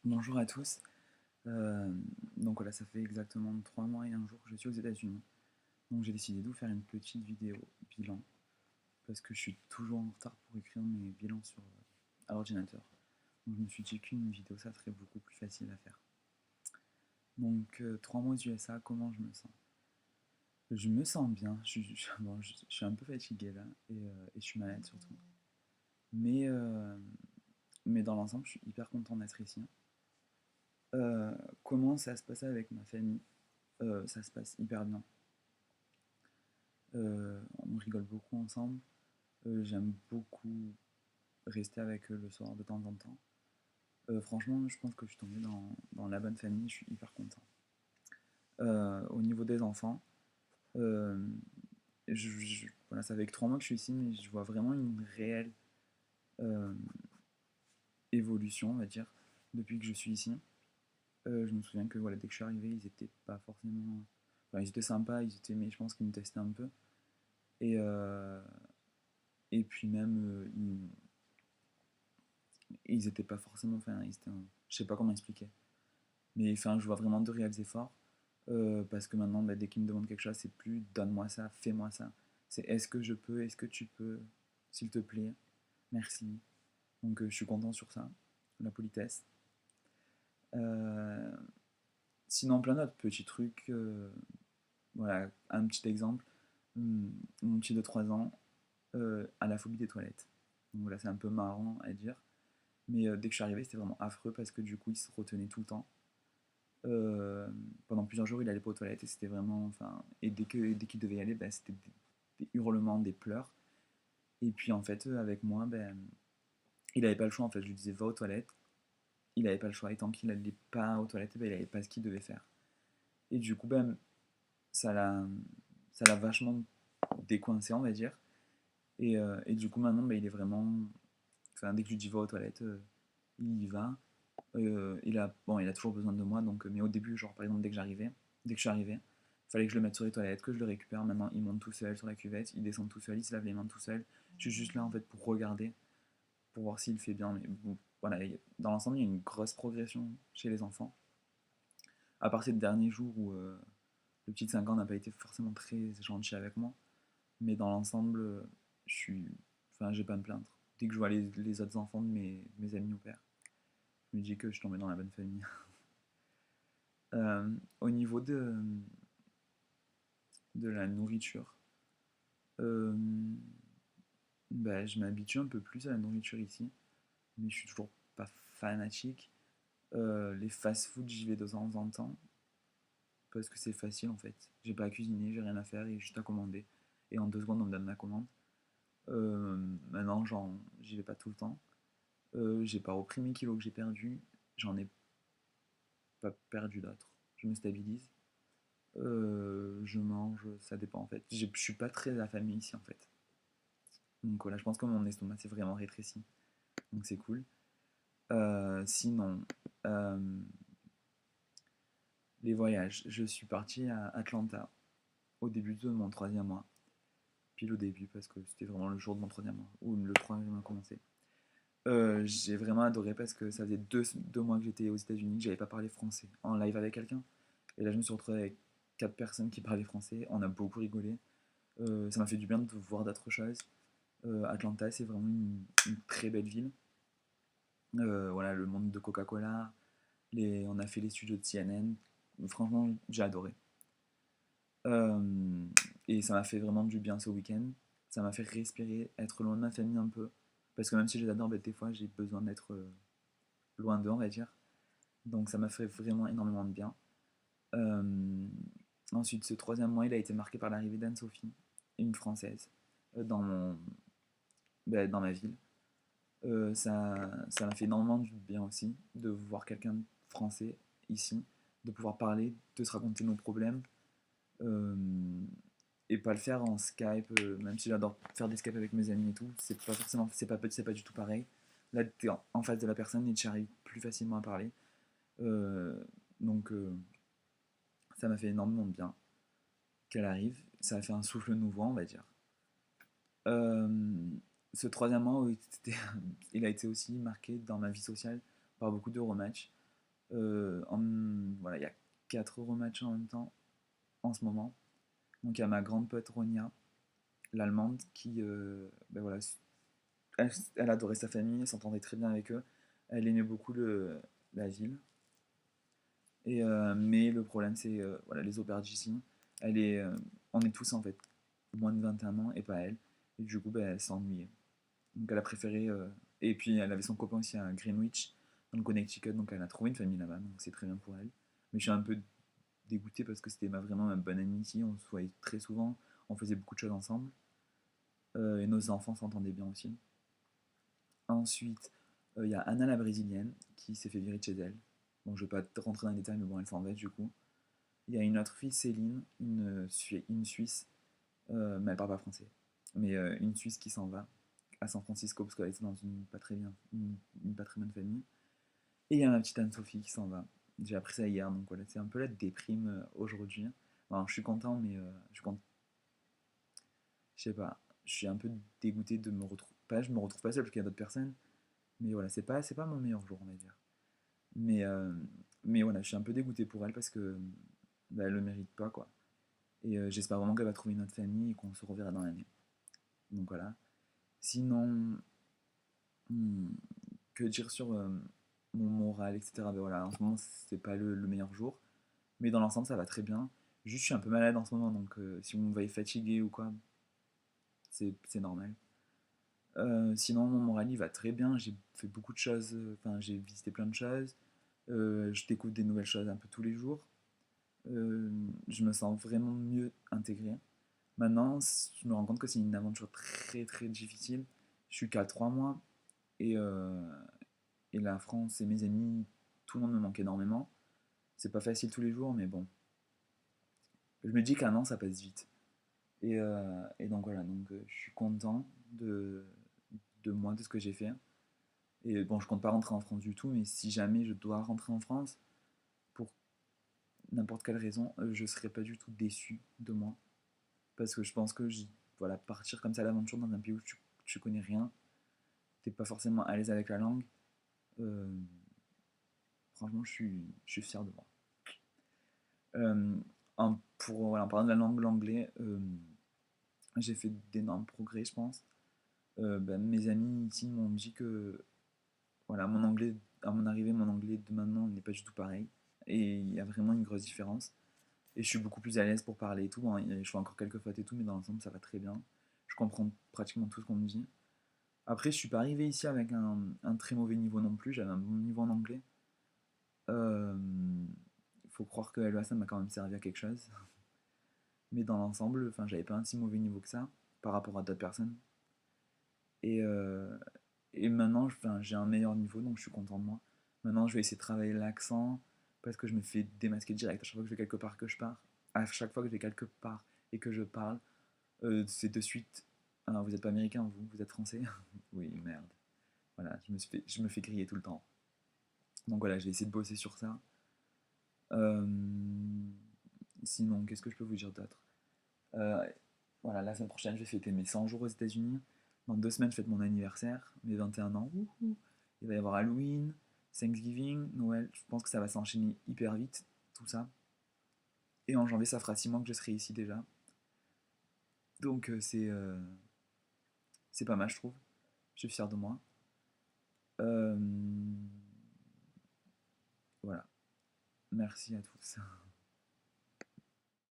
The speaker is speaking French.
Bonjour à tous. Euh, donc voilà, ça fait exactement 3 mois et un jour que je suis aux États-Unis. Donc j'ai décidé de vous faire une petite vidéo bilan parce que je suis toujours en retard pour écrire mes bilans à l'ordinateur. Donc je me suis dit qu'une vidéo ça serait beaucoup plus facile à faire. Donc 3 mois aux USA, comment je me sens? Je me sens bien. Bon, je suis un peu fatigué là et je suis malade surtout. Mais, euh, mais dans l'ensemble, je suis hyper content d'être ici. Euh, Comment ça se passe avec ma famille? Ça se passe hyper bien. On rigole beaucoup ensemble. J'aime beaucoup rester avec eux le soir de temps en temps. Franchement, je pense que je suis tombé dans la bonne famille, je suis hyper content. Au niveau des enfants, euh, voilà, ça fait que 3 mois que je suis ici, mais je vois vraiment une réelle euh, évolution, on va dire, depuis que je suis ici. Je me souviens que voilà, dès que je suis arrivé, ils étaient pas forcément. Enfin, ils étaient sympas, mais je pense qu'ils me testaient un peu. Et, euh, et puis même, ils étaient pas forcément. Enfin, je sais pas comment expliquer. Mais enfin, je vois vraiment de réels efforts. Parce que maintenant, bah, dès qu'ils me demandent quelque chose, c'est plus donne-moi ça, fais-moi ça. C'est est-ce que je peux, est-ce que tu peux, s'il te plaît, merci. Donc je suis content sur ça, la politesse. Euh, Sinon, plein d'autres petits trucs. Voilà, un petit exemple. Mon petit de 3 ans a la phobie des toilettes. Donc voilà, c'est un peu marrant à dire. Mais dès que je suis arrivé, c'était vraiment affreux parce que du coup, il se retenait tout le temps. Euh, Pendant plusieurs jours, il allait pas aux toilettes et c'était vraiment. Enfin, et dès qu'il devait y aller, ben, c'était des hurlements, des pleurs. Et puis en fait, avec moi, ben, il avait pas le choix. En fait, je lui disais va aux toilettes. Il avait pas le choix. Et tant qu'il allait pas aux toilettes, ben, il avait pas ce qu'il devait faire. Et du coup, ben, ça l'a, ça l'a vachement décoincé, on va dire. Et du coup, maintenant, ben, il est vraiment. Enfin, dès que je lui dis va aux toilettes, il y va. Il a toujours besoin de moi, donc, mais au début, genre par exemple, dès que je suis arrivé, il fallait que je le mette sur les toilettes, que je le récupère. Maintenant, il monte tout seul sur la cuvette, il descend tout seul, il se lave les mains tout seul. Je suis juste là en fait pour regarder, pour voir s'il fait bien. Mais bon, voilà, dans l'ensemble, il y a une grosse progression chez les enfants. À part ces derniers jours où le petit de 5 ans n'a pas été forcément très gentil avec moi, mais dans l'ensemble, je suis, enfin, j'ai pas à me plaindre. Dès que je vois les autres enfants de mes amis au père, je me dis que je suis tombé dans la bonne famille. Au niveau de la nourriture, euh, bah, je m'habitue un peu plus à la nourriture ici, mais je suis toujours pas fanatique. Les fast-food, j'y vais de temps en temps, parce que c'est facile en fait. J'ai pas à cuisiner, j'ai rien à faire, et juste à commander. Et en 2 secondes, on me donne ma commande. Euh, Maintenant, j'y vais pas tout le temps. J'ai pas repris mes kilos que j'ai perdus, j'en ai pas perdu d'autres. Je me stabilise. Je mange, ça dépend en fait. Je suis pas très affamé ici en fait. Donc voilà, je pense que mon estomac s'est vraiment rétréci. Donc c'est cool. Sinon, euh, les voyages. Je suis parti à Atlanta au début de mon 3e mois. Pile au début parce que c'était vraiment le jour de mon 3e mois. Ou le 3e a commencé. J'ai vraiment adoré parce que ça faisait 2 mois que j'étais aux États-Unis, que j'avais pas parlé français en live avec quelqu'un. Et là, je me suis retrouvé avec 4 personnes qui parlaient français. On a beaucoup rigolé. Ça m'a fait du bien de voir d'autres choses. Atlanta, c'est vraiment une très belle ville. Voilà, le monde de Coca-Cola, on a fait les studios de CNN. Franchement, j'ai adoré. Euh, et ça m'a fait vraiment du bien ce week-end. Ça m'a fait respirer, être loin de ma famille un peu. Parce que même si je les adore, ben, des fois j'ai besoin d'être loin d'eux, on va dire. Donc ça m'a fait vraiment énormément de bien. Euh, Ensuite, ce 3e mois, il a été marqué par l'arrivée d'Anne-Sophie, une Française, dans ma ville. Ça m'a fait énormément du bien aussi de voir quelqu'un de français ici, de pouvoir parler, de se raconter nos problèmes euh, et pas le faire en Skype, même si j'adore faire des Skype avec mes amis et tout, c'est pas forcément, c'est pas du tout pareil. Là, t'es en face de la personne et tu arrives plus facilement à parler. Euh, donc, ça m'a fait énormément de bien qu'elle arrive. Ça a fait un souffle nouveau, on va dire. Euh, Ce 3e mois, il a été aussi marqué dans ma vie sociale par beaucoup de rematchs. Voilà, il y a 4 Euromatchs en même temps, en ce moment. Donc il y a ma grande pote Ronia, l'allemande, qui, ben voilà, elle adorait sa famille, elle s'entendait très bien avec eux. Elle aimait beaucoup la ville. Mais le problème, c'est voilà, les aubergines. Elle est, on est tous en fait moins de 21 ans et pas elle. Et du coup, ben, elle s'ennuyait. Donc elle a préféré. Et puis elle avait son copain aussi à Greenwich, dans le Connecticut, donc elle a trouvé une famille là-bas, donc c'est très bien pour elle. Mais je suis un peu dégoûté parce que c'était vraiment ma bonne amie ici, on se voyait très souvent, on faisait beaucoup de choses ensemble. Et nos enfants s'entendaient bien aussi. Ensuite, il y a Anna la brésilienne qui s'est fait virer de chez elle. Bon, je vais pas rentrer dans les détails, mais bon, elle s'en va du coup. Il y a une autre fille, Céline, une Suisse, mais elle parle pas français. Mais une Suisse qui s'en va à San Francisco parce qu'elle était dans une pas très bonne famille. Et il y a ma petite Anne-Sophie qui s'en va. J'ai appris ça hier, donc voilà, c'est un peu la déprime aujourd'hui. Alors, je suis content, mais je sais pas, je suis un peu dégoûté de me retrouver. Pas, je me retrouve pas seul parce qu'il y a d'autres personnes, mais voilà, c'est pas mon meilleur jour, on va dire. Mais, euh, mais voilà, je suis un peu dégoûté pour elle parce que bah, elle le mérite pas, quoi. Et j'espère vraiment qu'elle va trouver une autre famille et qu'on se reverra dans l'année. Donc voilà. Sinon, hmm, que dire sur mon moral, etc. Ben voilà, en ce moment, c'est pas le meilleur jour. Mais dans l'ensemble, ça va très bien. Juste, je suis un peu malade en ce moment, donc si vous me voyez fatigué ou quoi, c'est normal. Sinon, mon moral, il va très bien. J'ai fait beaucoup de choses, enfin, j'ai visité plein de choses. Je découvre des nouvelles choses un peu tous les jours. Je me sens vraiment mieux intégré. Maintenant, je me rends compte que c'est une aventure très très difficile. Je suis qu'à 3 mois et, et la France et mes amis, tout le monde me manque énormément. C'est pas facile tous les jours, mais bon. Je me dis qu'un an, ça passe vite. Et donc voilà, donc, je suis content de moi, de ce que j'ai fait. Et bon, je compte pas rentrer en France du tout, mais si jamais je dois rentrer en France, pour n'importe quelle raison, je serais pas du tout déçu de moi. Parce que je pense que voilà, partir comme ça à l'aventure dans un pays où tu connais rien, t'es pas forcément à l'aise avec la langue, euh, franchement, je suis fier de moi. Euh, voilà, en parlant de la langue, l'anglais, j'ai fait d'énormes progrès, je pense. Ben, mes amis ici m'ont dit que voilà, mon anglais, à mon arrivée, mon anglais de maintenant n'est pas du tout pareil. Et il y a vraiment une grosse différence. Et je suis beaucoup plus à l'aise pour parler et tout. Bon, je fais encore quelques fautes et tout, mais dans l'ensemble, ça va très bien. Je comprends pratiquement tout ce qu'on me dit. Après, je suis pas arrivé ici avec un très mauvais niveau non plus. J'avais un bon niveau en anglais. Euh, faut croire que LEA, ça m'a quand même servi à quelque chose. Mais dans l'ensemble, enfin, j'avais pas un si mauvais niveau que ça par rapport à d'autres personnes. Et, euh, et maintenant, enfin, j'ai un meilleur niveau, donc je suis content de moi. Maintenant, je vais essayer de travailler l'accent parce que je me fais démasquer direct à chaque fois que je vais quelque part que je pars. À chaque fois que je vais quelque part et que je parle, c'est de suite. Ah, vous n'êtes pas américain, vous êtes français. Oui, merde. Voilà, je me fais griller tout le temps. Donc voilà, je vais essayer de bosser sur ça. Euh, Sinon, qu'est-ce que je peux vous dire d'autre? Euh, Voilà, la semaine prochaine, je vais fêter mes 100 jours aux États-Unis. Dans 2 semaines, je fête mon anniversaire, mes 21 ans. Wouhou. Il va y avoir Halloween, Thanksgiving, Noël. Je pense que ça va s'enchaîner hyper vite, tout ça. Et en janvier, ça fera 6 mois que je serai ici déjà. Donc c'est pas mal, je trouve. Je suis fier de moi. Euh, voilà. Merci à tous.